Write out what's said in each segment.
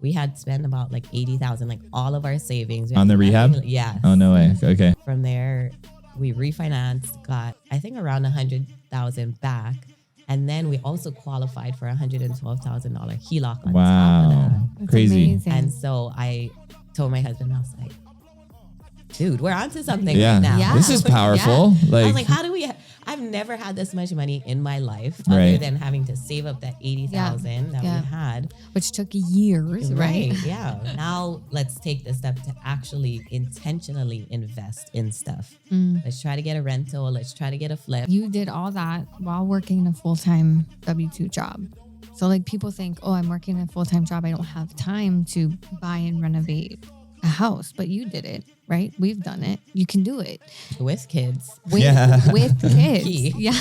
we had spent about like 80,000, like all of our savings. On the rehab? Yeah. Oh, no way. Okay. From there, we refinanced, got, I think, around 100,000 back. And then we also qualified for $112,000 HELOC on top of that. That's crazy. Amazing. And so I told my husband, I was like, dude, we're onto something Yeah. right now. Yeah. This is powerful. I Like, was like, how do we? I've never had this much money in my life, other Right. than having to save up that 80,000 that Yeah. we had. Which took years, right? Yeah. Now let's take the step to actually intentionally invest in stuff. Let's try to get a rental. Let's try to get a flip. You did all that while working a full-time W-2 job. So like people think, oh, I'm working a full-time job. I don't have time to buy and renovate a house, but you did it, right? We've done it. You can do it With kids. with, Yeah. with kids. Key. Yeah.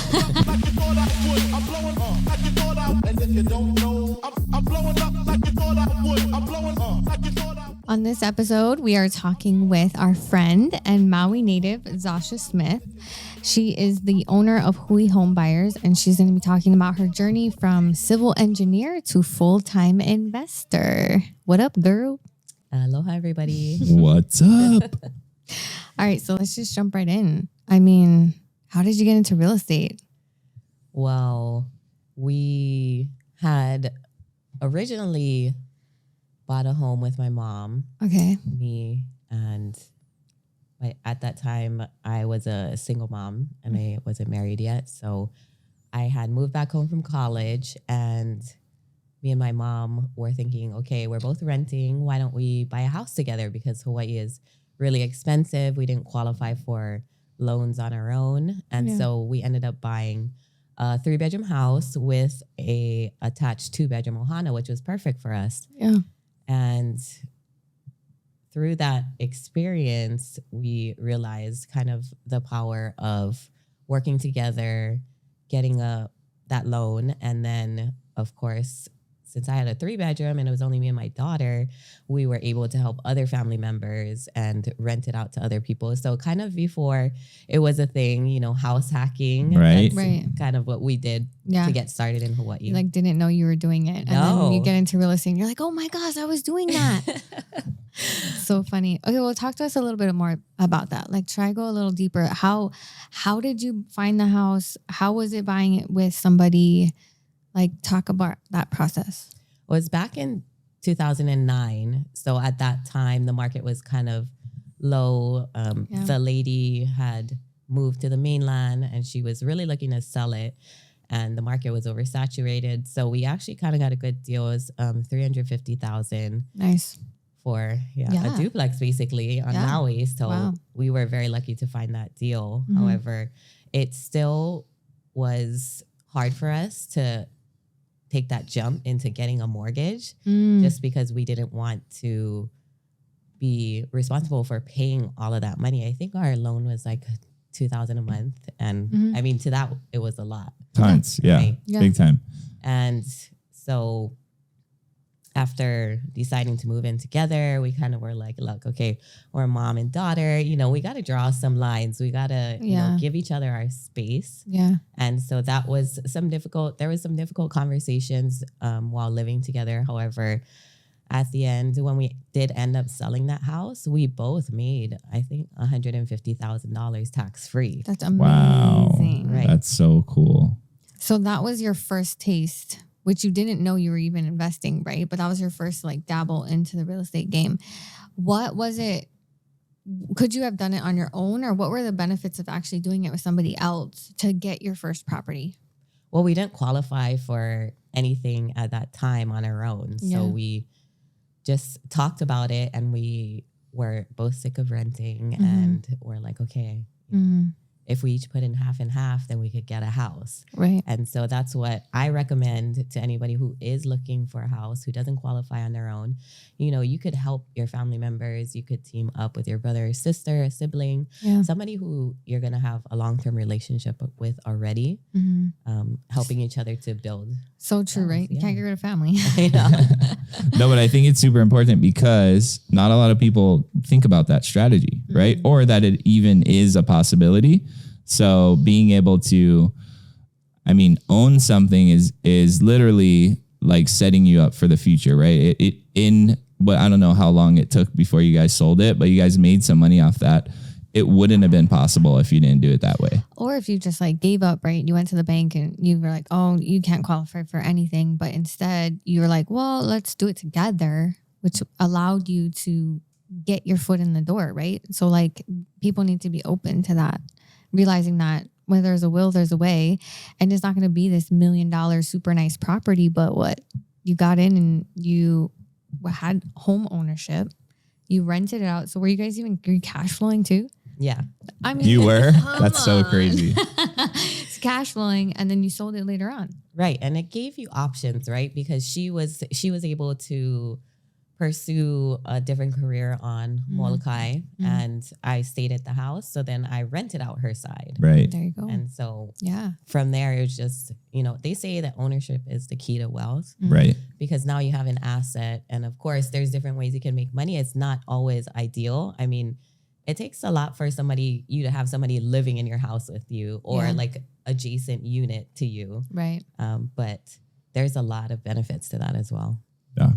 On this episode, we are talking with our friend and Maui native, Zasha Smith. She is the owner of Hui Home Buyers, and she's going to be talking about her journey from civil engineer to full-time investor. What up, girl? Aloha, everybody. what's up? All right, so let's just jump right in. I mean, how did you get into real estate? Well, we had originally bought a home with my mom, Okay. me, and at that time I was a single mom and I wasn't married yet. So I had moved back home from college, and me and my mom were thinking, okay, we're both renting. Why don't we buy a house together? Because Hawaii is really expensive. We didn't qualify for loans on our own. And so we ended up buying a 3-bedroom house with a attached 2-bedroom ohana, which was perfect for us. Yeah. And through that experience, we realized kind of the power of working together, getting that loan. And then, of course, since I had a 3-bedroom and it was only me and my daughter, we were able to help other family members and rent it out to other people. So kind of before it was a thing, house hacking. Right. That's Right. kind of what we did to get started in Hawaii. You like didn't know you were doing it. And then you get into real estate and you're like, oh my gosh, I was doing that. So funny. Okay, well, talk to us a little bit more about that. Like try go a little deeper. How did you find the house? How was it buying it with somebody? Like talk about that process. It was back in 2009. So at that time, the market was kind of low. The lady had moved to the mainland and she was really looking to sell it. And the market was oversaturated. So we actually kind of got a good deal. It was $350,000 Nice. for a duplex basically on Maui. So we were very lucky to find that deal. However, it still was hard for us to take that jump into getting a mortgage just because we didn't want to be responsible for paying all of that money. I think our loan was like $2,000 a month. And I mean, to that, it was a lot. Tons. Yeah. Right? Big time. And so after deciding to move in together, we kind of were like, look, okay, we're mom and daughter, we got to draw some lines. We got to give each other our space. Yeah. And so there was some difficult conversations while living together. However, at the end, when we did end up selling that house, we both made, I think, $150,000 tax-free. That's amazing. Wow. Right. That's so cool. So that was your first taste, which you didn't know you were even investing, right? But that was your first like dabble into the real estate game. What was it? Could you have done it on your own, or what were the benefits of actually doing it with somebody else to get your first property? Well, we didn't qualify for anything at that time on our own. So we just talked about it, and we were both sick of renting and we're like, okay, if we each put in half, then we could get a house. Right. And so that's what I recommend to anybody who is looking for a house, who doesn't qualify on their own. You could help your family members. You could team up with your brother or sister, a sibling, somebody who you're going to have a long-term relationship with already, helping each other to build. So true, right? You can't get rid of family. No, but I think it's super important because not a lot of people think about that strategy, right? Or that it even is a possibility. So being able to, own something is literally like setting you up for the future, right? But I don't know how long it took before you guys sold it, but you guys made some money off that. It wouldn't have been possible if you didn't do it that way. Or if you just like gave up, right? You went to the bank and you were like, oh, you can't qualify for anything. But instead you were like, well, let's do it together, which allowed you to get your foot in the door, right? So like people need to be open to that, realizing that where there's a will, there's a way. And it's not going to be this $1 million super nice property, but what you got in and you had home ownership, you rented it out. So were you guys even cash flowing too? Yeah. I mean, You were? That's so crazy. It's cash flowing, and then you sold it later on. Right. And it gave you options, right? Because she was able to pursue a different career on Molokai, and I stayed at the house. So then I rented out her side. Right. There you go. And so yeah, from there, it was just, they say that ownership is the key to wealth. Right. Because now you have an asset. And of course, there's different ways you can make money. It's not always ideal. I mean, it takes a lot for you to have somebody living in your house with you or like adjacent unit to you. right. But there's a lot of benefits to that as well. Yeah.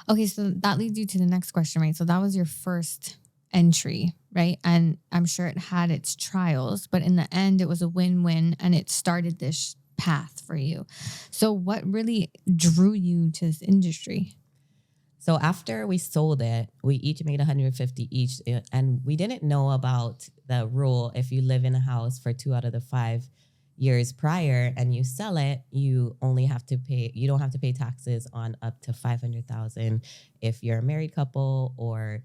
Okay, so that leads you to the next question, right? So that was your first entry, right? And I'm sure it had its trials, but in the end, it was a win-win and it started this path for you. So what really drew you to this industry? So after we sold it, we each made $150 each, and we didn't know about the rule. If you live in a house for 2 out of the 5 years prior and you sell it, you don't have to pay taxes on up to $500,000 if you're a married couple or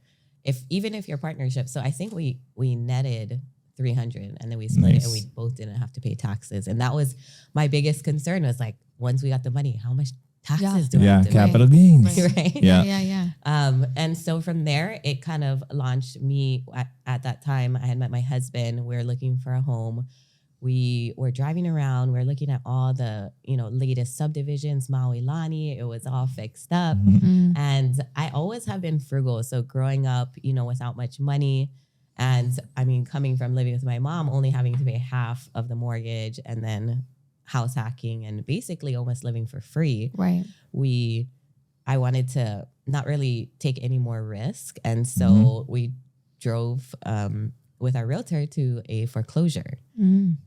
even if you're partnership. So I think we netted $300 and then we split it and we both didn't have to pay taxes. And that was my biggest concern, was like, once we got the money, how much taxes do I have to pay? Capital gains. Right? Yeah. And so from there, it kind of launched me. At that time, I had met my husband. We were looking for a home. We were driving around. We were looking at all the, latest subdivisions, Maui, Lani. It was all fixed up. Mm. And I always have been frugal. So growing up, without much money, and I mean, coming from living with my mom, only having to pay half of the mortgage and then house hacking and basically almost living for free. Right. I wanted to not really take any more risk. And so we drove with our realtor to a foreclosure.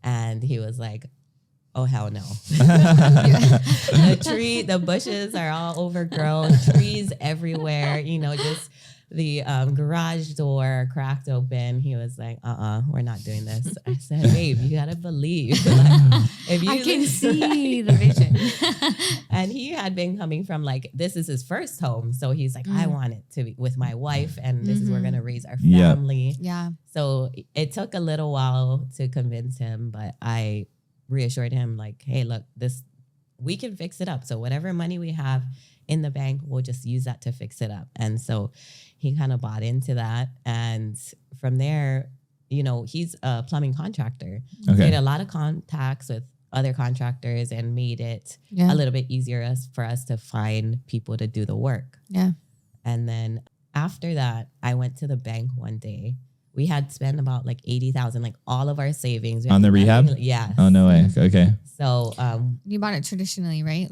And he was like, oh, hell no. The bushes are all overgrown, trees everywhere, just the garage door cracked open. He was like, we're not doing this. I said, babe, you gotta believe. I can see the vision. And he had been coming from this is his first home. So he's like, I want it to be with my wife and this is where we're gonna raise our family. Yeah. So it took a little while to convince him, but I reassured him hey, look, we can fix it up. So whatever money we have in the bank, we'll just use that to fix it up. And so he kind of bought into that. And from there, he's a plumbing contractor. Okay. He had a lot of contacts with other contractors and made it a little bit easier for us to find people to do the work. Yeah. And then after that, I went to the bank one day. We had spent about $80,000, all of our savings. On the rehab? Yeah. Oh, no way. Okay. So you bought it traditionally, right?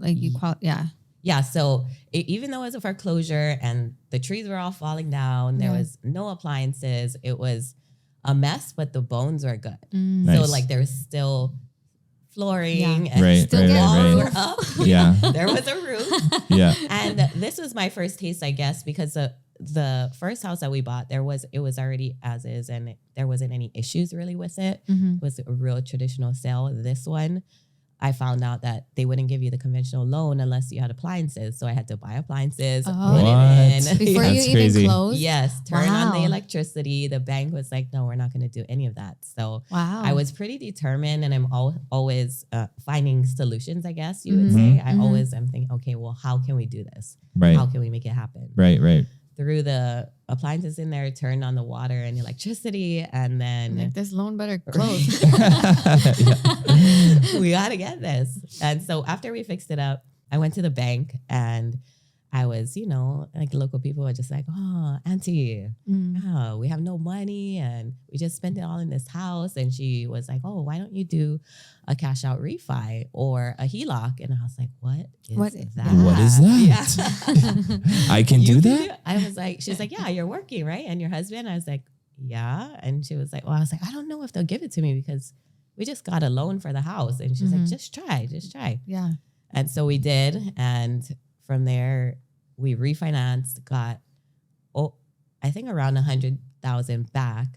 Yeah, so even though it was a foreclosure and the trees were all falling down, there was no appliances. It was a mess, but the bones were good. Nice. So there was still flooring and Right. were up. Yeah. There was a roof. Yeah. And this was my first taste, I guess, because the first house that we bought, it was already as is and there wasn't any issues really with it. It was a real traditional sale. This one, I found out that they wouldn't give you the conventional loan unless you had appliances. So I had to buy appliances, put it in. Before you even closed? Yes, turn on the electricity. The bank was like, no, we're not going to do any of that. So I was pretty determined and I'm always finding solutions, I guess you would say. I always am thinking, okay, well, how can we do this? Right. How can we make it happen? Right. Threw the appliances in there, turned on the water and electricity, and then this loan better close. We got to get this. And so after we fixed it up, I went to the bank and I was, like local people were just like, oh, auntie, oh, we have no money and we just spent it all in this house. And she was like, oh, why don't you do a cash out refi or a HELOC? And I was like, what is that? What is that? Yeah. I can do that? I was like, she's like, yeah, you're working, right? And your husband? I was like, yeah. And she was like, well, I was like, I don't know if they'll give it to me because we just got a loan for the house. And she's like, just try. Yeah. And so we did. And from there, we refinanced, got, I think around $100,000 back.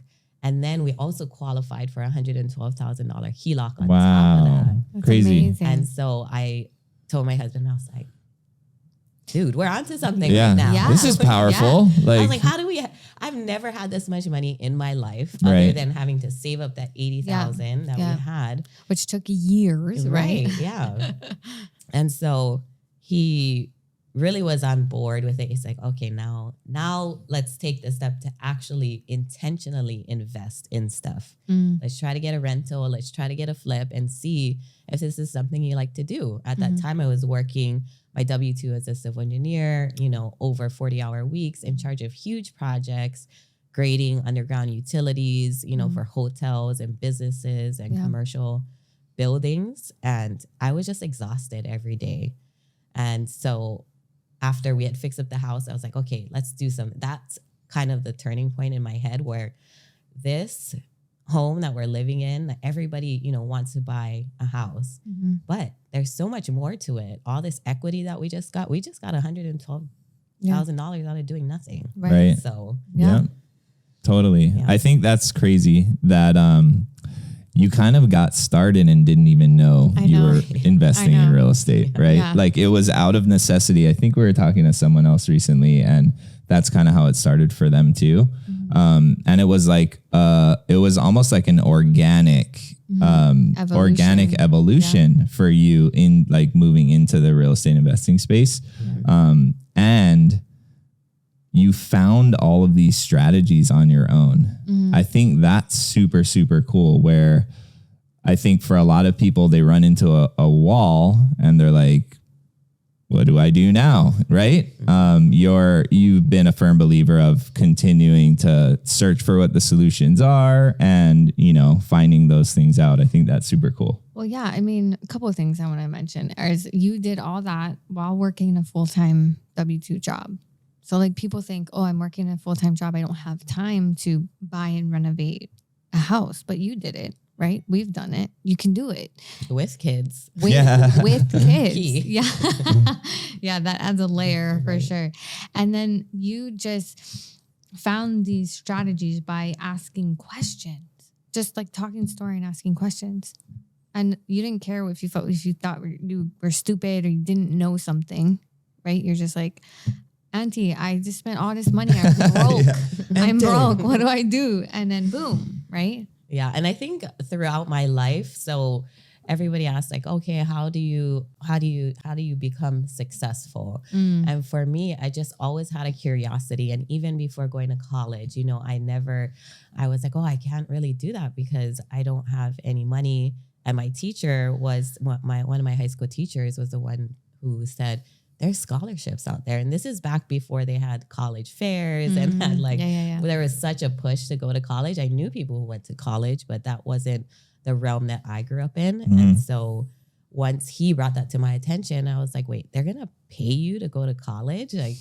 And then we also qualified for $112,000 HELOC on top of that. That's crazy. Amazing. And so I told my husband, I was like, dude, we're onto something Yeah. right now. Yeah. This is powerful. I Like, was like, how do we, I've never had this much money in my life other than having to save up that $80,000 that we had. Which took years, right? Yeah. And so he really was on board with it. He's like, okay, now let's take the step to actually intentionally invest in stuff. Let's try to get a rental. Let's try to get a flip and see if this is something you like to do. At that time, I was working my W-2 as a civil engineer, over 40-hour weeks in charge of huge projects, grading underground utilities, for hotels and businesses and commercial buildings. And I was just exhausted every day. And so after we had fixed up the house, I was like, okay, let's do that's kind of the turning point in my head where this home that we're living in, everybody, wants to buy a house, but there's so much more to it. All this equity that we just got $112,000 out of doing nothing. Right. So yeah, totally. Yeah. I think that's crazy that, you kind of got started and didn't even know you were investing in real estate, right? Yeah. Like it was out of necessity. I think we were talking to someone else recently and that's kind of how it started for them too. And it was like, it was almost like an organic evolution for you in like moving into the real estate investing space. And you found all of these strategies on your own. I think that's super, super cool where I think for a lot of people, they run into a wall and they're like, what do I do now? Right. You've been a firm believer of continuing to search for what the solutions are and, finding those things out. I think that's super cool. Well, yeah. I mean, a couple of things I want to mention is you did all that while working a full-time W-2 job. So like people think, oh, I'm working a full-time job. I don't have time to buy and renovate a house, but you did it, right? We've done it. You can do it. with kids. With kids. Key. Yeah. Yeah, that adds a layer for sure. And then you just found these strategies by asking questions, just like talking story and asking questions. And you didn't care if you thought you were stupid or you didn't know something, right? You're just like, auntie, I just spent all this money. I'm broke. I'm broke. What do I do? And then boom, right? Yeah. And I think throughout my life, so everybody asks like, okay, how do you become successful? And for me, I just always had a curiosity. And even before going to college, I was like, oh, I can't really do that because I don't have any money. And my teacher was one of my high school teachers was the one who said, there's scholarships out there. And this is back before they had college fairs and had there was such a push to go to college. I knew people who went to college, but that wasn't the realm that I grew up in. And so once he brought that to my attention, I was like, wait, they're going to pay you to go to college? Like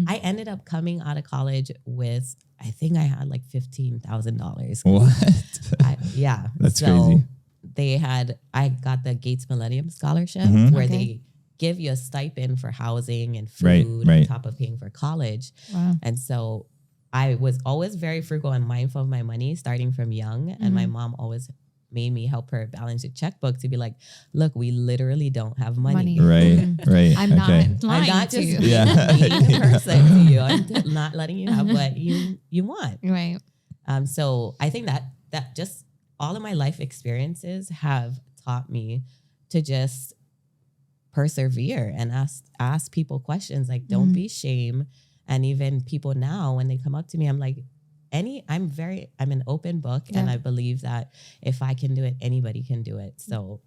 I ended up coming out of college with, I think I had like $15,000. What? That's crazy. I got the Gates Millennium Scholarship where they give you a stipend for housing and food on top of paying for college. Wow. And so I was always very frugal and mindful of my money starting from young. And my mom always made me help her balance a checkbook to be like, look, we literally don't have money. Right. I'm not lying I'm not to just you. being a person to you. I'm not letting you have what you want. Right. So I think that just all of my life experiences have taught me to just persevere and ask people questions. Like, don't be shame. And even people now, when they come up to me, I'm like, I'm an open book, and I believe that if I can do it, anybody can do it. So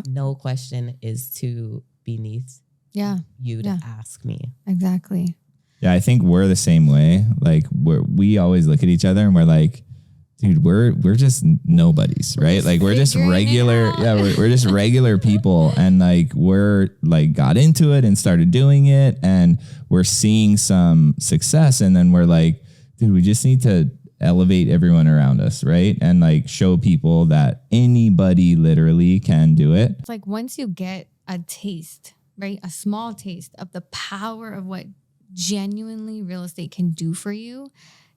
no question is too beneath you to ask me. Exactly. Yeah, I think we're the same way. Like we always look at each other and we're like, dude, we're just nobodies, right? Like we're just regular. Yeah, we're just regular people. And like we're like got into it and started doing it and we're seeing some success. And then we're like, dude, we just need to elevate everyone around us, right? And like show people that anybody literally can do it. It's like once you get a taste, right? A small taste of the power of what genuinely real estate can do for you,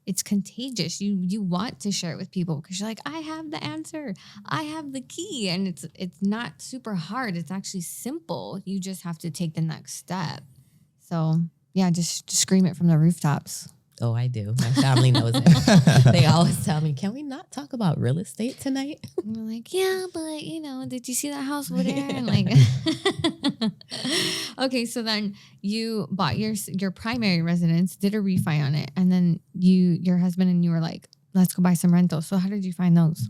it's contagious. You want to share it with people because you're like, I have the answer. I have the key. And it's not super hard. It's actually simple. You just have to take the next step. So yeah, just scream it from the rooftops. Oh, I do. My family knows it. They always tell me, can we not talk about real estate tonight? And I'm like, yeah, but did you see that house over there? And like, okay, so then you bought your primary residence, did a refi on it, and then your husband and you were like, let's go buy some rentals. So how did you find those?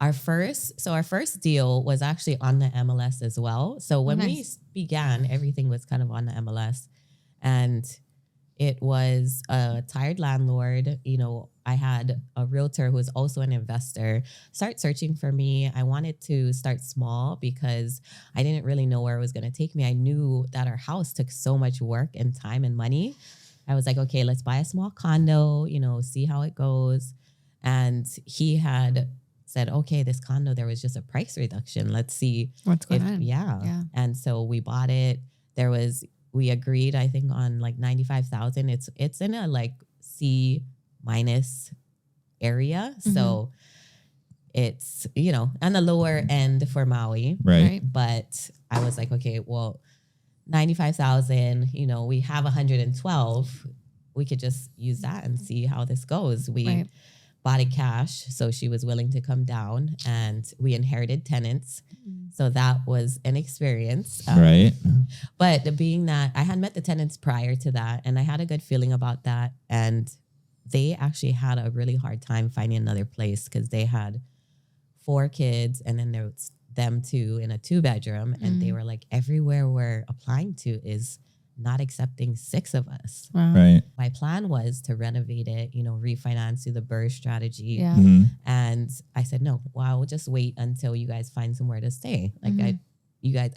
Our first deal was actually on the MLS as well. So when we began, everything was kind of on the MLS, and it was a tired landlord. I had a realtor who was also an investor start searching for me. I wanted to start small because I didn't really know where it was going to take me. I knew that our house took so much work and time and money. I was like, okay, let's buy a small condo, see how it goes. And he had said, okay, this condo, there was just a price reduction. Let's see what's going on. Yeah. And so we bought it. We agreed, I think, on like 95,000. It's in a like C- area. Mm-hmm. So it's, on the lower end for Maui. Right. But I was like, okay, well, 95,000, we have 112. We could just use that and see how this goes. We bought it cash. So she was willing to come down and we inherited tenants. So that was an experience. Right. But being that I had met the tenants prior to that and I had a good feeling about that. And they actually had a really hard time finding another place because they had 4 kids and then there was them 2 in a 2-bedroom. And they were like, everywhere we're applying to is not accepting 6 of us. Wow. Right. My plan was to renovate it, refinance through the BRRRR strategy. Yeah. Mm-hmm. And I said, no, well, I'll just wait until you guys find somewhere to stay. Like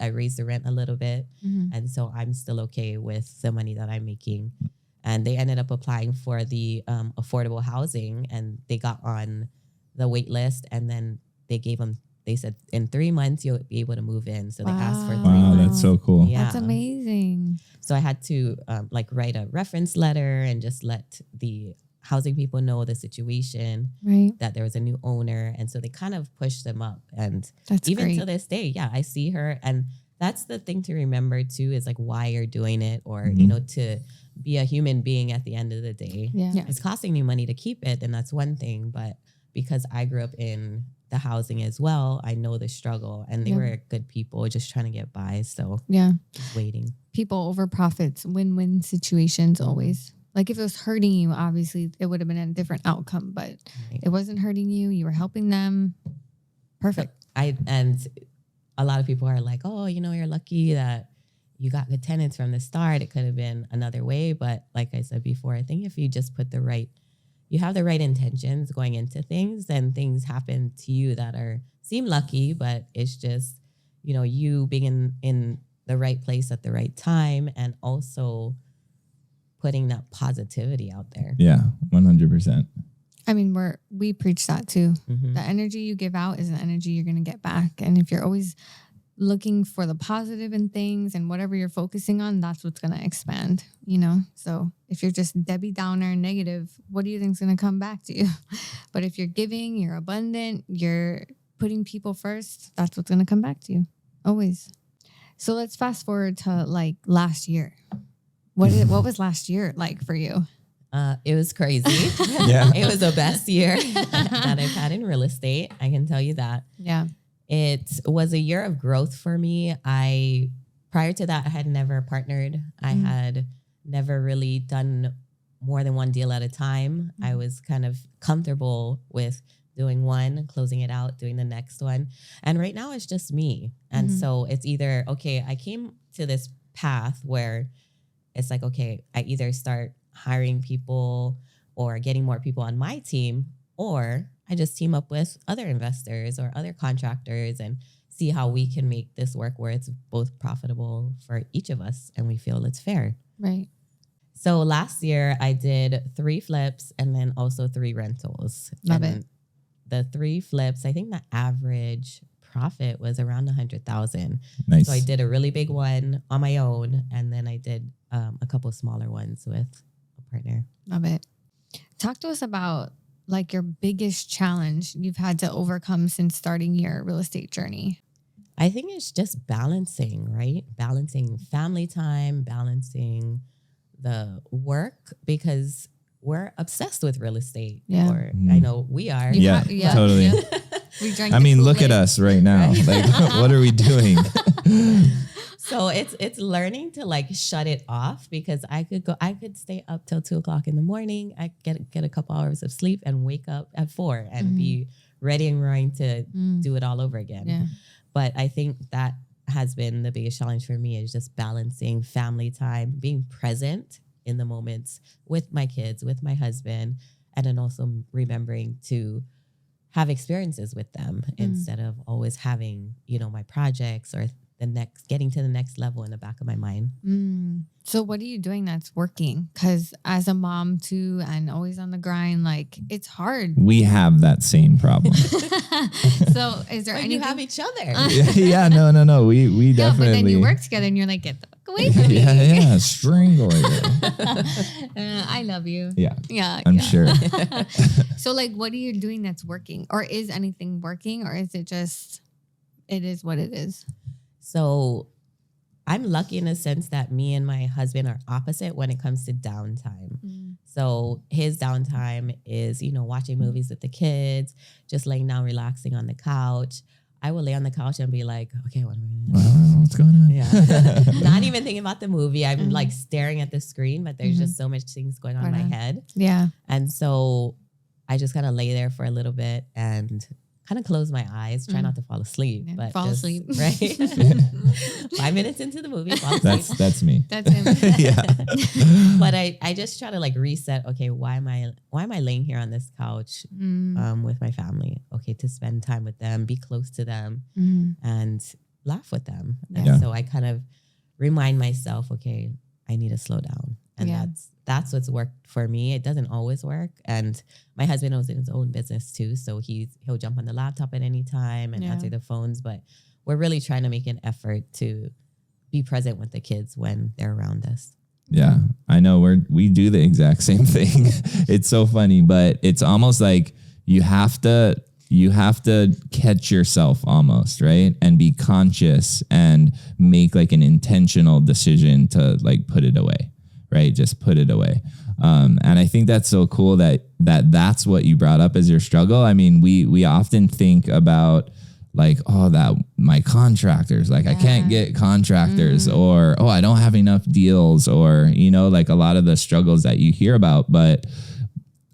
I raised the rent a little bit. Mm-hmm. And so I'm still okay with the money that I'm making. And they ended up applying for the affordable housing and they got on the wait list. And then they said in 3 months, you'll be able to move in. So they asked for 3 months. Wow, that's so cool. Yeah. That's amazing. So I had to write a reference letter and just let the housing people know the situation, that there was a new owner. And so they kind of pushed them up. And that's even great. to this day, I see her. And that's the thing to remember too, is like why you're doing it or, to be a human being at the end of the day. Yeah. It's costing you money to keep it. And that's one thing. But because I grew up in the housing as well, I know the struggle and they were good people just trying to get by. So just waiting. People over profits, win-win situations always. Like if it was hurting you, obviously it would have been a different outcome, but it wasn't hurting you. You were helping them. Perfect. And a lot of people are like, oh, you're lucky that you got good tenants from the start. It could have been another way. But like I said before, I think if you just put you have the right intentions going into things, then things happen to you that seem lucky, but it's just, you being in the right place at the right time and also putting that positivity out there. Yeah, 100%. I mean, we preach that too. Mm-hmm. The energy you give out is the energy you're going to get back. And if you're always looking for the positive in things and whatever you're focusing on, that's what's going to expand, So if you're just Debbie Downer negative, what do you think is going to come back to you? But if you're giving, you're abundant, you're putting people first, that's what's going to come back to you. Always. So let's fast forward to like last year. What was last year like for you? It was crazy. Yeah. It was the best year that I've had in real estate. I can tell you that. Yeah. It was a year of growth for me. Prior to that, I had never partnered. I had never really done more than one deal at a time. I was kind of comfortable with doing one, closing it out, doing the next one. And right now it's just me. And so it's either, okay, I came to this path where it's like, okay, I either start hiring people or getting more people on my team, or I just team up with other investors or other contractors and see how we can make this work where it's both profitable for each of us and we feel it's fair. Right. So last year I did 3 flips and then also 3 rentals. Love and it. The 3 flips, I think the average profit was around 100,000. Nice. So I did a really big one on my own, and then I did a couple smaller ones with a partner. Love it. Talk to us about like your biggest challenge you've had to overcome since starting your real estate journey. I think it's just balancing, right? Balancing family time, balancing the work, because we're obsessed with real estate. Yeah. Or I know we are. Yeah, totally. Yeah. We drank I the mean, look at Kool-Aid. us right now. Right. Like, what are we doing? So it's learning to like shut it off, because I could stay up till 2:00 in the morning. I get a couple hours of sleep and wake up at 4 and be ready and roaring to do it all over again. Yeah. But I think that has been the biggest challenge for me, is just balancing family time, being present in the moments with my kids, with my husband, and then also remembering to have experiences with them instead of always having, my projects or getting to the next level in the back of my mind. So what are you doing that's working? Because as a mom too, and always on the grind, like it's hard. We have that same problem. So is there But anything? you have each other. Yeah, no. We yeah, definitely. but then you work together and you're like, get the fuck away from me. Yeah, strangle it. I love you. Yeah, Yeah, I'm yeah. sure. So like, what are you doing that's working? Or is anything working? Or is it just, it is what it is? So I'm lucky in the sense that me and my husband are opposite when it comes to downtime. So his downtime is, watching movies with the kids, just laying down, relaxing on the couch. I will lay on the couch and be like, okay, what am I going to do? What's going on? Yeah. Not even thinking about the movie. I'm like staring at the screen, but there's just so much things going on in my head. Yeah. And so I just kind of lay there for a little bit and kind of close my eyes, try not to fall asleep, Yeah, but fall just, asleep. right? 5 minutes into the movie, fall asleep. That's me. That's him. Yeah. But I just try to like reset. Okay, why am I laying here on this couch with my family? Okay, to spend time with them, be close to them, and laugh with them. And Yeah. so I kind of remind myself, okay, I need to slow down, and that's what's worked for me. It doesn't always work, and my husband owns his own business too, so he'll jump on the laptop at any time and answer the phones. But we're really trying to make an effort to be present with the kids when they're around us. Yeah, I know we do the exact same thing. It's so funny, but it's almost like you have to catch yourself almost, right? And be conscious and make like an intentional decision to like put it away, right? Just put it away. And I think that's so cool that's what you brought up as your struggle. I mean, we often think about like, oh, that my contractors, like I can't get contractors or, oh, I don't have enough deals or, like a lot of the struggles that you hear about, but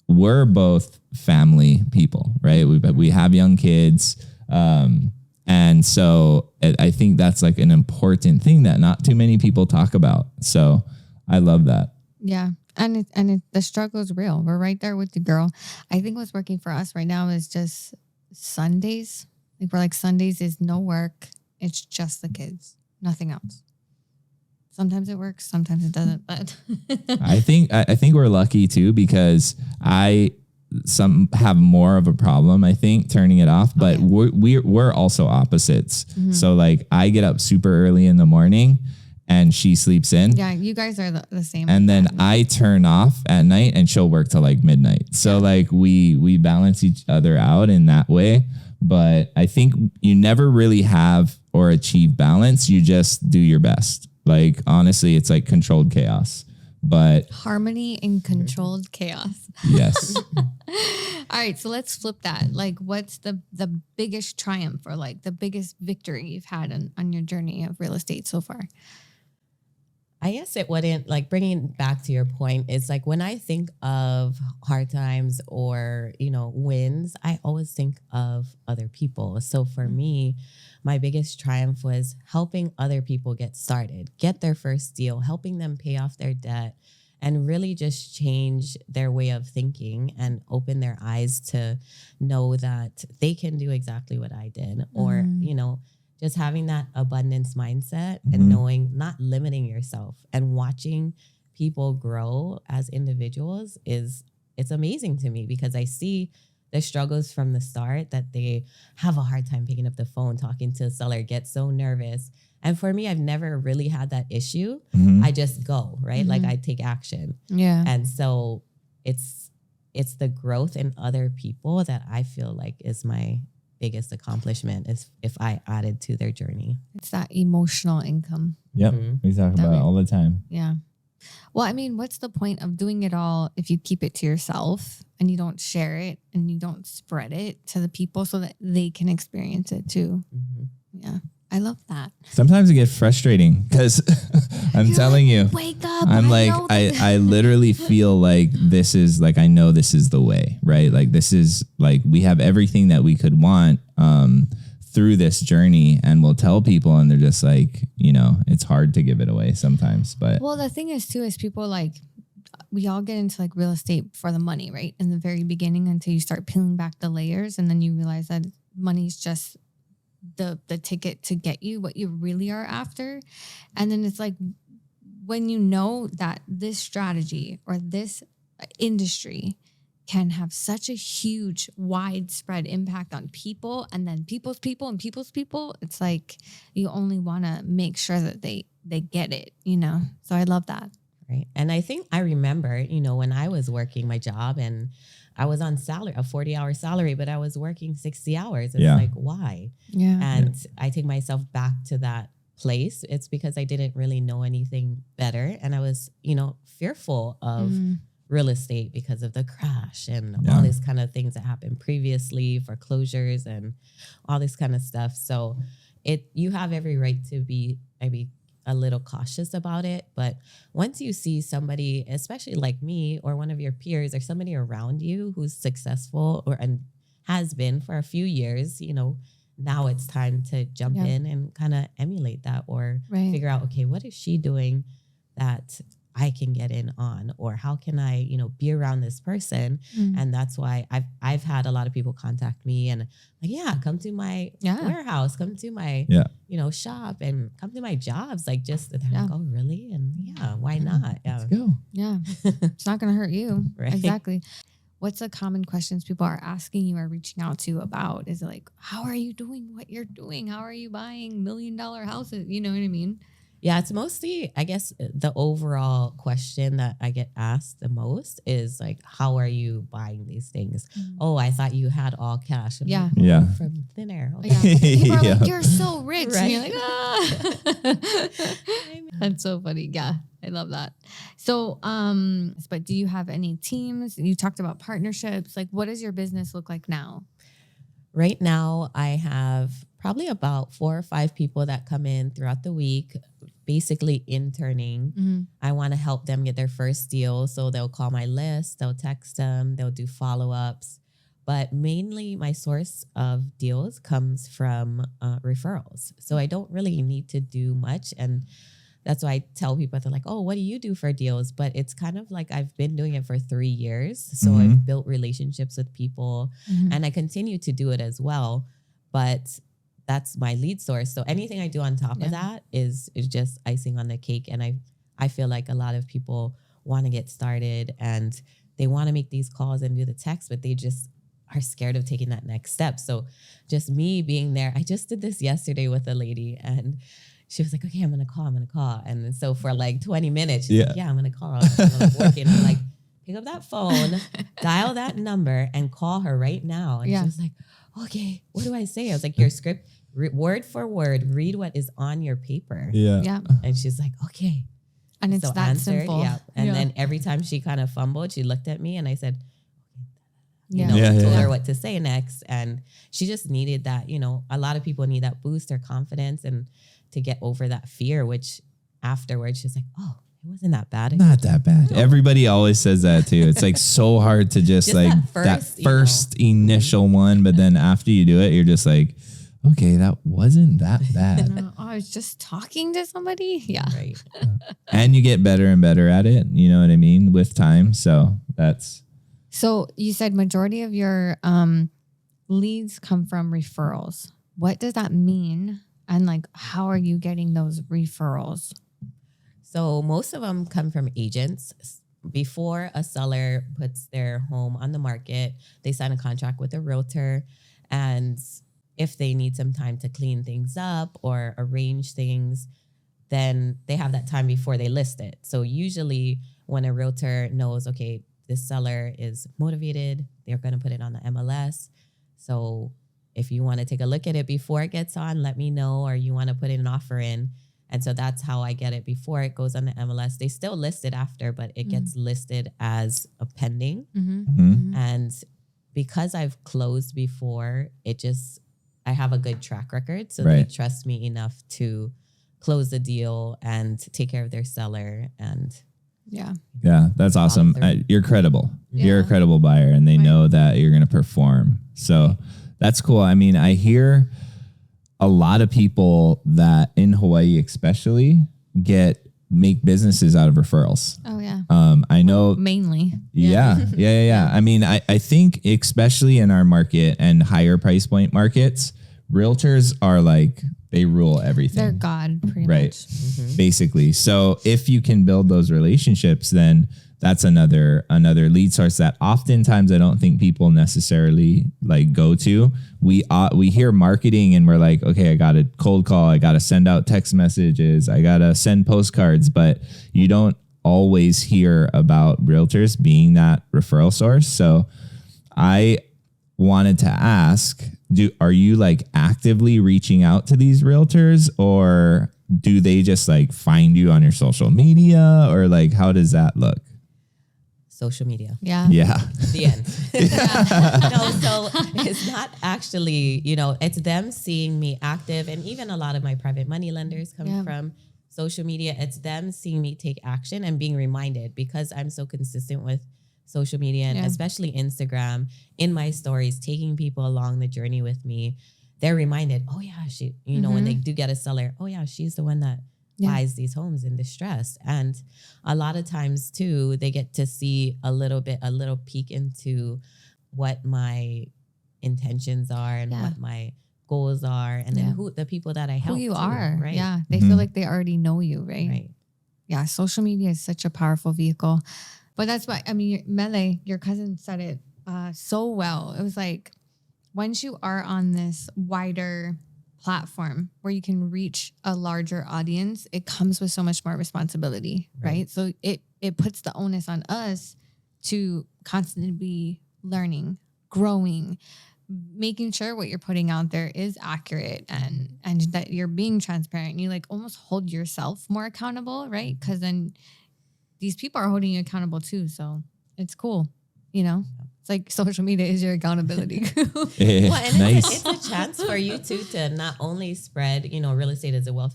we're both family people, right? We have young kids. And so I think that's like an important thing that not too many people talk about. So I love that. Yeah. And the struggle is real. We're right there with the girl. I think what's working for us right now is just Sundays. Like we're like, Sundays is no work. It's just the kids, nothing else. Sometimes it works, sometimes it doesn't. But I think we're lucky too, because some have more of a problem, I think, turning it off, but we're also opposites. So like I get up super early in the morning and she sleeps in. yeah, you guys are the same. And like then that. I turn off at night and she'll work till like midnight. So like we balance each other out in that way. But I think you never really have or achieve balance. You just do your best. Like, honestly, it's like controlled chaos, but harmony in controlled chaos. yes. All right. So let's flip that. Like, what's the biggest triumph or like the biggest victory you've had on your journey of real estate so far? I guess it wouldn't, like, bringing back to your point, it's like when I think of hard times or, wins, I always think of other people. So for me, my biggest triumph was helping other people get started, get their first deal, helping them pay off their debt, and really just change their way of thinking and open their eyes to know that they can do exactly what I did. Or, just having that abundance mindset and knowing, not limiting yourself and watching people grow as individuals it's amazing to me, because I see the struggles from the start, that they have a hard time picking up the phone, talking to a seller, get so nervous. And for me, I've never really had that issue. I just go, right? Like I take action. Yeah. And so it's the growth in other people that I feel like is my biggest accomplishment, is if I added to their journey. It's that emotional income. Yep. We talk about it all the time. Yeah. Well, I mean, what's the point of doing it all if you keep it to yourself and you don't share it and you don't spread it to the people so that they can experience it too? Yeah. I love that. Sometimes it gets frustrating because I'm telling you, wake up. I'm like, I literally feel like this is like, I know this is the way, right? Like this is like, we have everything that we could want through this journey, and we'll tell people and they're just like, it's hard to give it away sometimes. But well, the thing is too, is people like, we all get into like real estate for the money, right? In the very beginning, until you start peeling back the layers, and then you realize that money's just the ticket to get you what you really are after. And then it's like, when you know that this strategy or this industry can have such a huge widespread impact on people, and then people's people and people's people, it's like you only want to make sure that they get it, So I love that. Right. And I think I remember, when I was working my job and I was on salary, a 40-hour salary, but I was working 60 hours. It's like, why? Yeah. And I take myself back to that place. It's because I didn't really know anything better. And I was, fearful of real estate because of the crash and all these kind of things that happened previously, foreclosures and all this kind of stuff. So you have every right to be, a little cautious about it. But once you see somebody, especially like me or one of your peers or somebody around you who's successful and has been for a few years, now it's time to jump in and kind of emulate that, or figure out, okay, what is she doing that I can get in on, or how can I, be around this person? And that's why I've had a lot of people contact me and like, come to my warehouse, come to my, shop, and come to my jobs. Like, just, they're like, oh, really? And why not? Let's go. Yeah. It's not going to hurt you. Right. Exactly. What's the common questions people are asking you or reaching out to you about? Is it like, how are you doing what you're doing? How are you buying $1 million houses? You know what I mean? Yeah, it's mostly, I guess, the overall question that I get asked the most is like, how are you buying these things? Oh, I thought you had all cash. I'm like, from thin air. Okay. People are like, you're so rich. Right. And you're like, ah. That's so funny. Yeah, I love that. So, but do you have any teams? You talked about partnerships. Like, what does your business look like now? Right now, I have probably about 4 or 5 people that come in throughout the week, basically interning. I want to help them get their first deal. So they'll call my list, they'll text them, they'll do follow-ups. But mainly my source of deals comes from referrals. So I don't really need to do much. And that's why I tell people, they're like, oh, what do you do for deals? But it's kind of like I've been doing it for 3 years. So I've built relationships with people and I continue to do it as well. But that's my lead source. So anything I do on top of that is just icing on the cake. And I feel like a lot of people want to get started and they want to make these calls and do the text, but they just are scared of taking that next step. So just me being there, I just did this yesterday with a lady and she was like, okay, I'm going to call. And so for like 20 minutes, she's like, I'm going to call. I'm like working. I'm like, pick up that phone, dial that number and call her right now. And she was like, okay, what do I say? I was like, your script, word for word, read what is on your paper. Yeah. And she's like, okay. And it's so that simple. Yeah. And then every time she kind of fumbled, she looked at me and I said, told her what to say next. And she just needed that, a lot of people need that boost, their confidence and to get over that fear, which afterwards, she's like, oh, it wasn't that bad. Not that bad. Everybody always says that too. It's like so hard to just like that first initial one, but then after you do it, you're just like, okay, that wasn't that bad. I was just talking to somebody. Yeah. Right. And you get better and better at it. You know what I mean? With time. So you said majority of your leads come from referrals. What does that mean? And like, how are you getting those referrals? So most of them come from agents. Before a seller puts their home on the market, they sign a contract with a realtor. And if they need some time to clean things up or arrange things, then they have that time before they list it. So usually when a realtor knows, okay, this seller is motivated, they're going to put it on the MLS. So if you want to take a look at it before it gets on, let me know, or you want to put an offer in. And so that's how I get it before it goes on the MLS. They still list it after, but it gets listed as a pending. And because I've closed before, I have a good track record. So they trust me enough to close the deal and take care of their seller. And yeah, that's awesome. You're credible. Yeah. You're a credible buyer, and they know that you're going to perform. So that's cool. I mean, I hear a lot of people that in Hawaii especially make businesses out of referrals. Oh yeah. I know mainly. Yeah. I mean, I think especially in our market and higher price point markets, realtors are like, they rule everything. They're God, pretty much. Basically. So if you can build those relationships, then that's another lead source that oftentimes I don't think people necessarily like go to. We hear marketing and we're like, okay, I got to cold call. I got to send out text messages. I got to send postcards, but you don't always hear about realtors being that referral source. So I wanted to ask, are you like actively reaching out to these realtors, or do they just like find you on your social media, or like, how does that look? Social media. Yeah. The end. No, so it's not actually, it's them seeing me active. And even a lot of my private money lenders come from social media. It's them seeing me take action and being reminded, because I'm so consistent with social media and especially Instagram in my stories, taking people along the journey with me. They're reminded, oh yeah, she, when they do get a seller, oh yeah, she's the one that buys these homes in distress. And a lot of times too, they get to see a little peek into what my intentions are and what my goals are, and then who the people that I help. Who you too, are, right? Yeah, they feel like they already know you, right? Right. Yeah, social media is such a powerful vehicle. But that's why, I mean, Mele, your cousin said it so well. It was like, once you are on this wider platform where you can reach a larger audience, it comes with so much more responsibility, right? So it puts the onus on us to constantly be learning, growing, making sure what you're putting out there is accurate and that you're being transparent. You like almost hold yourself more accountable, right? Because then these people are holding you accountable too. So it's cool, It's like social media is your accountability group. Well, and nice. It's a chance for you too to not only spread, real estate as a wealth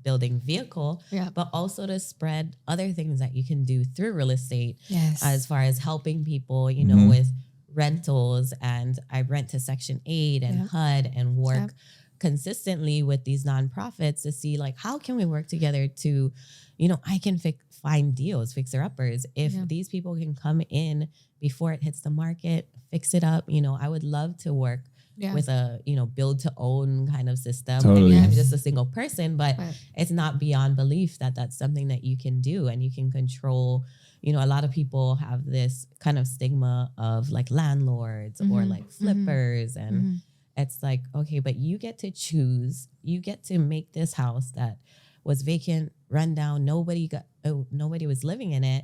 building vehicle, but also to spread other things that you can do through real estate. Yes. As far as helping people, with rentals, and I rent to Section 8 and HUD and work consistently with these nonprofits to see like, how can we work together to, I can find deals, fixer-uppers. If these people can come in before it hits the market, fix it up, I would love to work with a, build to own kind of system. Totally. I'm just a single person, but it's not beyond belief that that's something that you can do and you can control. A lot of people have this kind of stigma of like landlords or like flippers. And it's like, okay, but you get to choose, you get to make this house that was vacant, run down, nobody was living in it,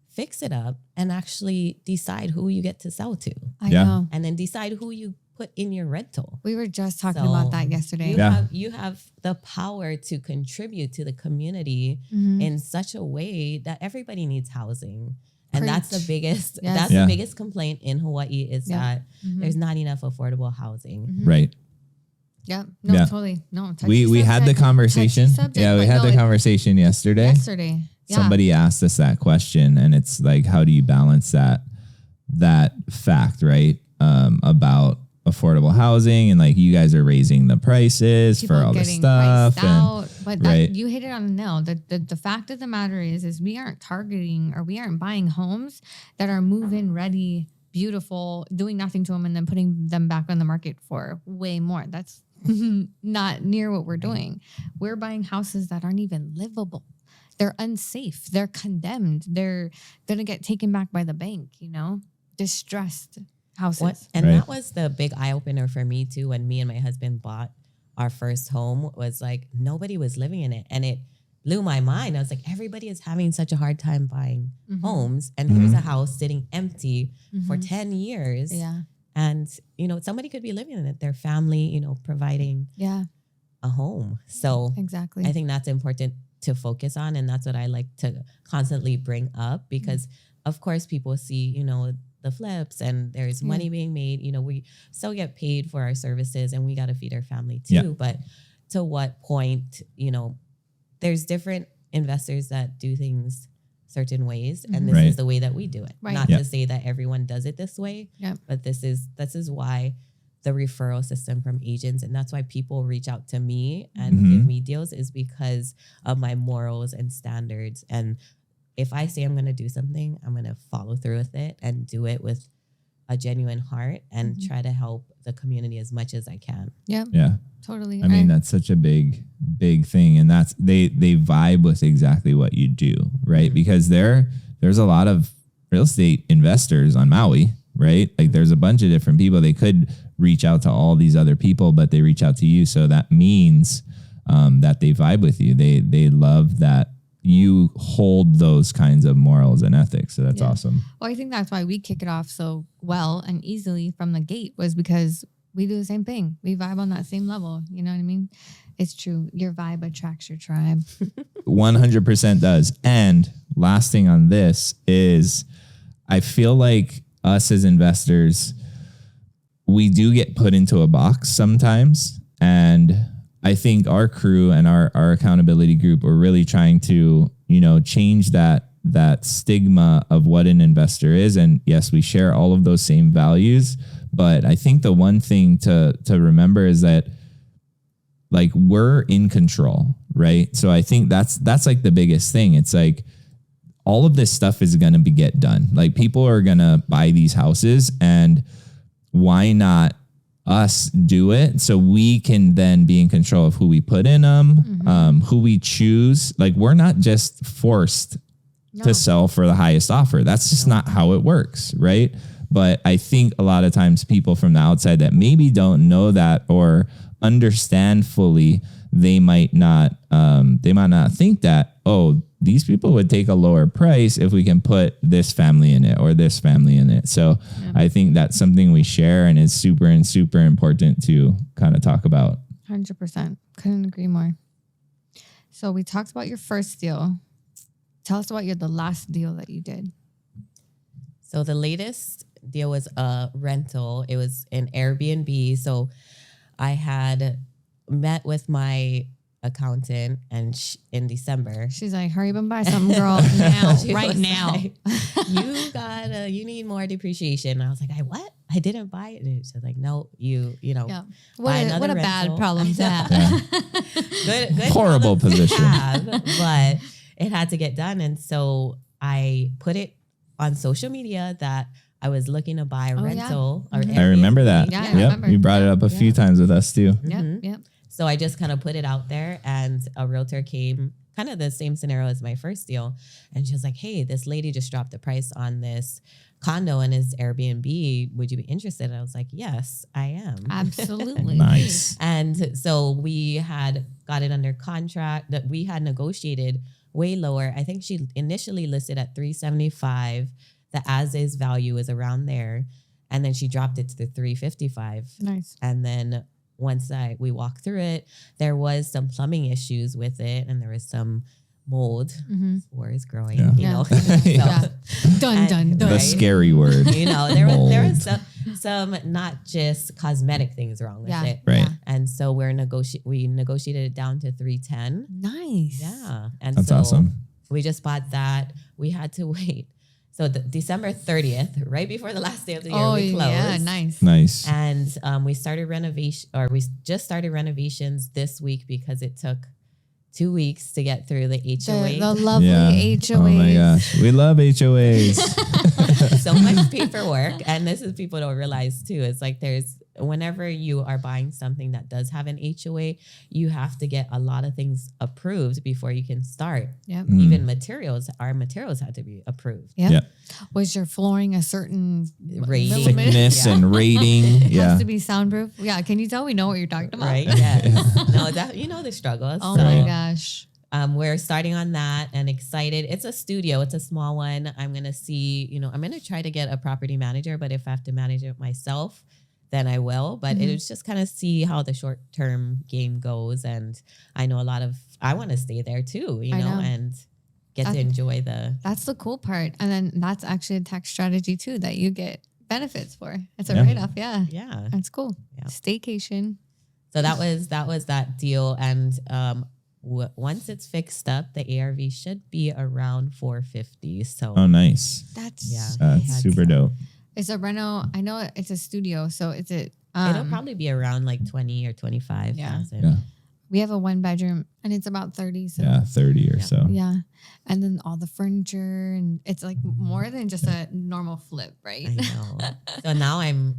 fix it up, and actually decide who you get to sell to. I know. And then decide who you put in your rental. We were just talking about that yesterday. You have the power to contribute to the community in such a way that everybody needs housing. And that's the biggest the biggest complaint in Hawaii is that there's not enough affordable housing. Right. Yeah. No, Yeah. totally. No. We had the conversation. Yeah, we had the conversation yesterday. Yeah. Somebody asked us that question, and it's like, how do you balance that fact, right? About affordable housing, and like you guys are raising the prices People for all this getting stuff. priced out. But right. you hit it on the nail. The fact of the matter is we aren't targeting, or we aren't buying homes that are move-in ready, beautiful, doing nothing to them and then putting them back on the market for way more. That's not near what we're doing. We're buying houses that aren't even livable. They're unsafe. They're condemned. They're going to get taken back by the bank, distressed houses. And that was the big eye opener for me too. When me and my husband bought our first home, was like, nobody was living in it. And it blew my mind. I was like, everybody is having such a hard time buying homes. And here's a house sitting empty for 10 years. Yeah. And, somebody could be living in it, their family, providing a home. So exactly. I think that's important to focus on. And that's what I like to constantly bring up, because of course people see, the flips and there's money being made. We still get paid for our services and we got to feed our family too. Yeah. But to what point, there's different investors that do things certain ways, and this is the way that we do it. Right. Not to say that everyone does it this way, but this is why the referral system from agents, and that's why people reach out to me and give me deals, is because of my morals and standards. And if I say I'm going to do something, I'm going to follow through with it and do it with a genuine heart and try to help the community as much as I can. Yeah. Yeah. Totally. I mean, that's such a big thing. And that's, they vibe with exactly what you do, right? Because there's a lot of real estate investors on Maui, right? Like there's a bunch of different people. They could reach out to all these other people, but they reach out to you. So that means that they vibe with you. They love that you hold those kinds of morals and ethics. So that's awesome. Well, I think that's why we kick it off so well and easily from the gate, was because we do the same thing. We vibe on that same level. You know what I mean? It's true. Your vibe attracts your tribe. 100% does. And last thing on this is, I feel like us as investors, we do get put into a box sometimes. And I think our crew and our accountability group are really trying to, change that stigma of what an investor is. And yes, we share all of those same values, but I think the one thing to remember is that, like, we're in control, right? So I think that's like the biggest thing. It's like all of this stuff is going to get done. Like, people are going to buy these houses, and why not us do it so we can then be in control of who we put in them, who we choose. Like, we're not just forced to sell for the highest offer. That's just not how it works, right? But I think a lot of times people from the outside that maybe don't know that or understand fully, they might not think that, oh, these people would take a lower price if we can put this family in it or this family in it. So I think that's something we share and is super important to kind of talk about. 100%. Couldn't agree more. So we talked about your first deal. Tell us about the last deal that you did. So the latest deal was a rental. It was an Airbnb. So I had met with my accountant and in December. She's like, hurry up and buy something, girl, now, right now. Like, you need more depreciation. And I was like, what? I didn't buy it. And she's like, no, What a bad problem to have. Good horrible position. But it had to get done. And so I put it on social media that I was looking to buy a rental. Or I remember that. Yeah, I remember. You brought it up a few times with us too. Yep. So I just kind of put it out there, and a realtor came, kind of the same scenario as my first deal. And she was like, hey, this lady just dropped the price on this condo and his Airbnb. Would you be interested? And I was like, yes, I am. Absolutely. Nice. And so we had got it under contract, that we had negotiated way lower. I think she initially listed at $375. The as-is value was around there. And then she dropped it to the $355. Nice. And then once we walked through it, there was some plumbing issues with it, and there was some mold spores growing. You know, dun. The scary word. You know, there was some not just cosmetic things wrong with it. Right. And so we negotiated it down to 310. Nice. Yeah. And That's so awesome. we just bought that. We had to wait. So December 30th, right before the last day of the year, we closed. Yeah, nice. Nice. And we just started renovations this week because it took 2 weeks to get through the HOA. The lovely HOAs. Oh my gosh. We love HOAs. So much paperwork. And this is people don't realize too. It's like whenever you are buying something that does have an HOA, you have to get a lot of things approved before you can start. Yep. Even our materials had to be approved. Yep. Was your flooring a certain Rating. Thickness and rating. It Yeah. has to be soundproof. Yeah. Can you tell we know what you're talking about? Right? Yes. No, you know the struggles. Oh So, my gosh. we're starting on that and excited. It's a studio. It's a small one. I'm going to see, I'm going to try to get a property manager, but if I have to manage it myself, then I will. But it's just kind of see how the short-term game goes. And I know I want to stay there too, and get to enjoy That's the cool part. And then that's actually a tax strategy too that you get benefits for. It's a Yeah. write-off. Yeah. Yeah. That's cool. Yeah. Staycation. So that was that deal. And once it's fixed up, the ARV should be around 450. So Oh, nice. That's That's super dope. It's a reno. I know it's a studio, so is it? it'll probably be around like 20 or 25. Yeah. Yeah. We have a 1-bedroom and it's about 30. So Yeah, 30 or so. yeah. And then all the furniture and it's like more than just a normal flip, right? I know. So now I'm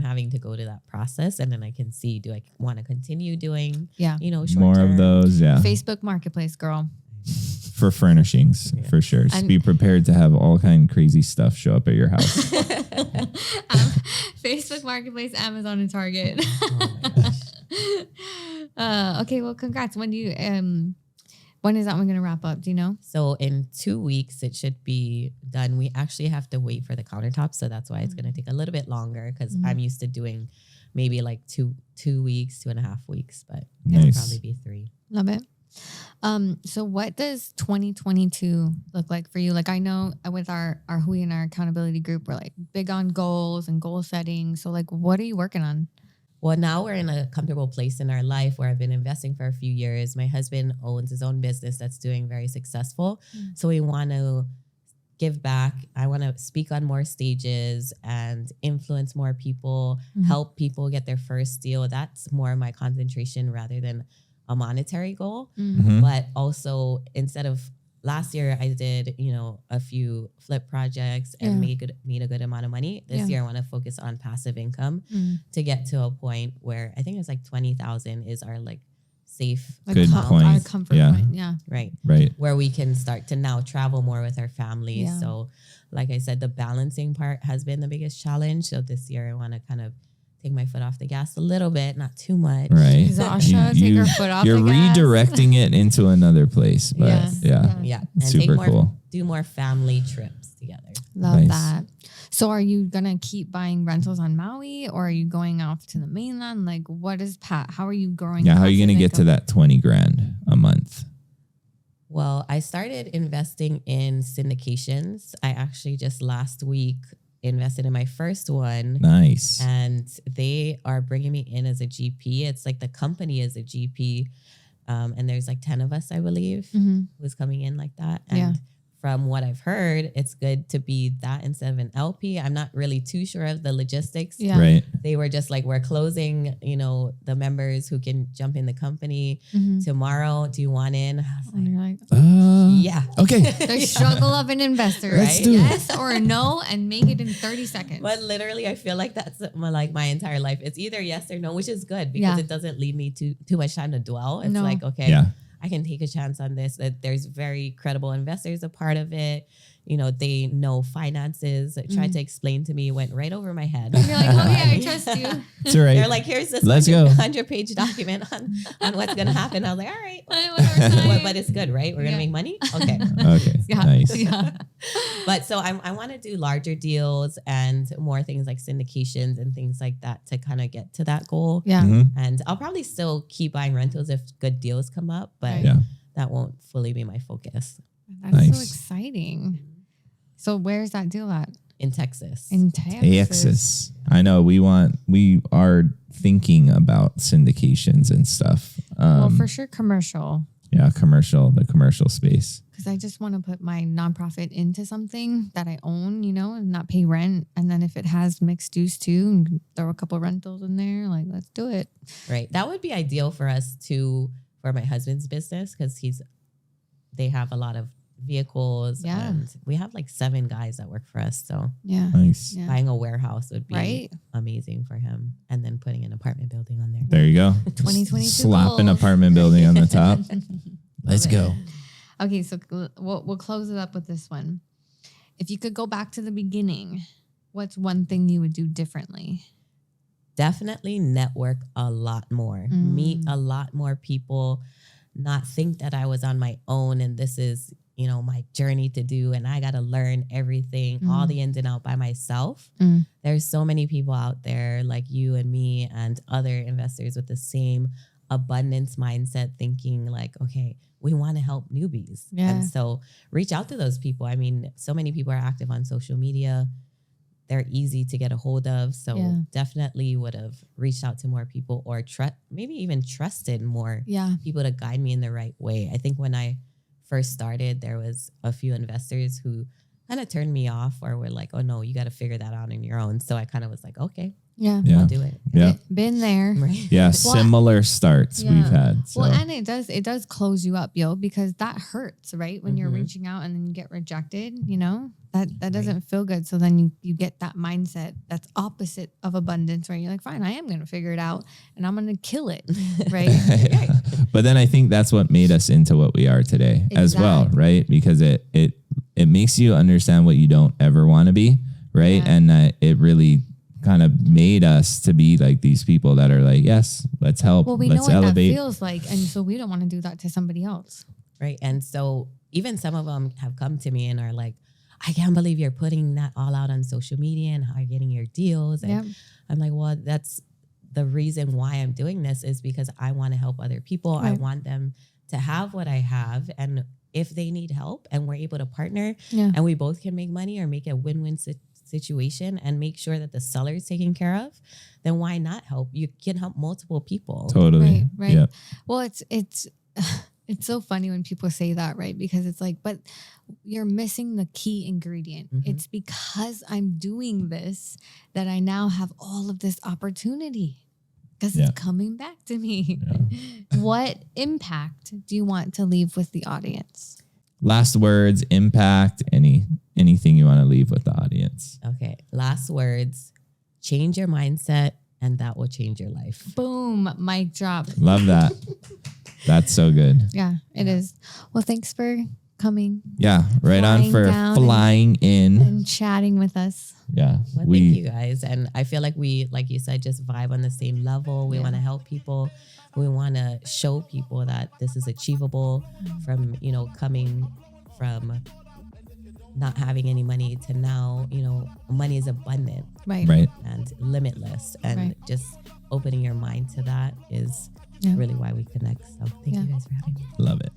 having to go to that process, and then I can see, do I want to continue doing, Yeah. short More term? of those, yeah. Facebook Marketplace, girl. For furnishings, for sure. Just And- be prepared to have all kind of crazy stuff show up at your house. Facebook Marketplace, Amazon, and Target. Oh my gosh. Okay, well, congrats. When is that one going to wrap up? Do you know? So in 2 weeks, it should be done. We actually have to wait for the countertops. So that's why it's going to take a little bit longer, because I'm used to doing maybe like two weeks, 2.5 weeks, but it'll Nice. probably be 3. Love it. So what does 2022 look like for you? Like, I know with our Hawaiian, our accountability group, we're like big on goals and goal setting. So like, what are you working on? Well, now we're in a comfortable place in our life where I've been investing for a few years. My husband owns his own business that's doing very successful. So we want to give back. I want to speak on more stages and influence more people, help people get their first deal. That's more of my concentration rather than a monetary goal. But also, instead of last year, I did, a few flip projects and made a good amount of money. This year, I want to focus on passive income to get to a point where I think it's like 20,000 is our like safe Good amount. point. Our comfort Yeah. point. Yeah. Right. Right. Where we can start to now travel more with our families. Yeah. So like I said, the balancing part has been the biggest challenge. So this year I want to kind of take my foot off the gas a little bit, not too much. Right. Zasha, take her foot off You're the gas. redirecting it into another place. But Yes. yeah. Yeah. And Super cool. do more family trips together. Love Nice. that. So are you going to keep buying rentals on Maui, or are you going off to the mainland? Like, what is how are you growing? Yeah. How are you going to passive get to income? that 20 grand a month? Well, I started investing in syndications. I actually just last week invested in my first one. Nice. And they are bringing me in as a GP. It's like the company is a GP. And there's like 10 of us, I believe, who's coming in like that. And Yeah. from what I've heard, it's good to be that instead of an LP. I'm not really too sure of the logistics. Yeah. Right. They were just like, we're closing, the members who can jump in the company tomorrow. Do you want in? I was And like, you're like, yeah. Okay. the struggle of an investor, Let's right? do it. Yes or no, and make it in 30 seconds. But literally, I feel like that's my entire life. It's either yes or no, which is good because Yeah. it doesn't leave me too much time to dwell. It's No. like, okay, Yeah. I can take a chance on this. That there's very credible investors a part of it. They know finances. Tried to explain to me, went right over my head. You're like, oh yeah, I trust you. It's all right. They're like, here's this Let's go. 100-page document on what's gonna happen. I was like, all right, but it's good, right? We're gonna make money. Okay. Okay. Yeah. Nice. Yeah. But so I want to do larger deals and more things like syndications and things like that to kind of get to that goal. Yeah. Mhm. And I'll probably still keep buying rentals if good deals come up, but Right. Yeah. that won't fully be my focus. That's so Nice. exciting. So where's that deal at? in Texas. Texas. I know we are thinking about syndications and stuff. Well, for sure, commercial. Yeah, the commercial space. Because I just want to put my nonprofit into something that I own, and not pay rent. And then if it has mixed use too, throw a couple rentals in there, like, let's do it. Right. That would be ideal for us too, for my husband's business, because they have a lot of vehicles. Yeah. And we have like 7 guys that work for us. So Yeah. Nice. Yeah. buying a warehouse would be Right. amazing for him. And then putting an apartment building on there. There you go. 2022 Slap an goals. apartment building on the top. Let's go. Okay, so we'll close it up with this one. If you could go back to the beginning, what's one thing you would do differently? Definitely network a lot more, meet a lot more people, not think that I was on my own and this is, my journey to do. And I got to learn everything, all the ins and out by myself. There's so many people out there like you and me and other investors with the same abundance mindset, thinking like, okay, we want to help newbies. Yeah. And so reach out to those people. I mean, so many people are active on social media. They're easy to get a hold of. So definitely would have reached out to more people or maybe even trusted more people to guide me in the right way. I think when I first started, there was a few investors who kind of turned me off or were like, oh no, you got to figure that out on your own. So I kind of was like, okay, I'll do it. Yeah. Been there. Right. Yeah. Similar starts we've had. So. Well, and it does close you up, because that hurts, right? When you're reaching out and then you get rejected, that doesn't feel good. So then you get that mindset that's opposite of abundance, where you're like, fine, I am going to figure it out and I'm going to kill it. Right. But then I think that's what made us into what we are today as well. Right. Because it makes you understand what you don't ever want to be. Right. Yeah. And it really kind of made us to be like these people that are like, yes, let's help. Well, we let's know what elevate. that feels like. And so we don't want to do that to somebody else. Right. And so even some of them have come to me and are like, I can't believe you're putting that all out on social media and how you're getting your deals. And I'm like, well, that's the reason why I'm doing this, is because I want to help other people. Right. I want them to have what I have. And if they need help and we're able to partner and we both can make money or make a win-win situation and make sure that the seller is taken care of, then why not help? You can help multiple people. Totally. Right. Yeah. Well, it's so funny when people say that, right? Because it's like, but you're missing the key ingredient. It's because I'm doing this that I now have all of this opportunity, because it's coming back to me. Yeah. What impact do you want to leave with the audience? Last words, impact, anything you want to leave with the audience. Okay. Last words, change your mindset and that will change your life. Boom. Mic drop. Love that. That's so good. Yeah, it is. Well, thanks for coming. Yeah. Right on for flying in and chatting with us. Yeah. Well, thank you guys. And I feel like we, like you said, just vibe on the same level. We want to help people. We want to show people that this is achievable from, coming from not having any money to now, money is abundant. Right. And limitless. And just opening your mind to that is really why we connect. So thank you guys for having me. Love it.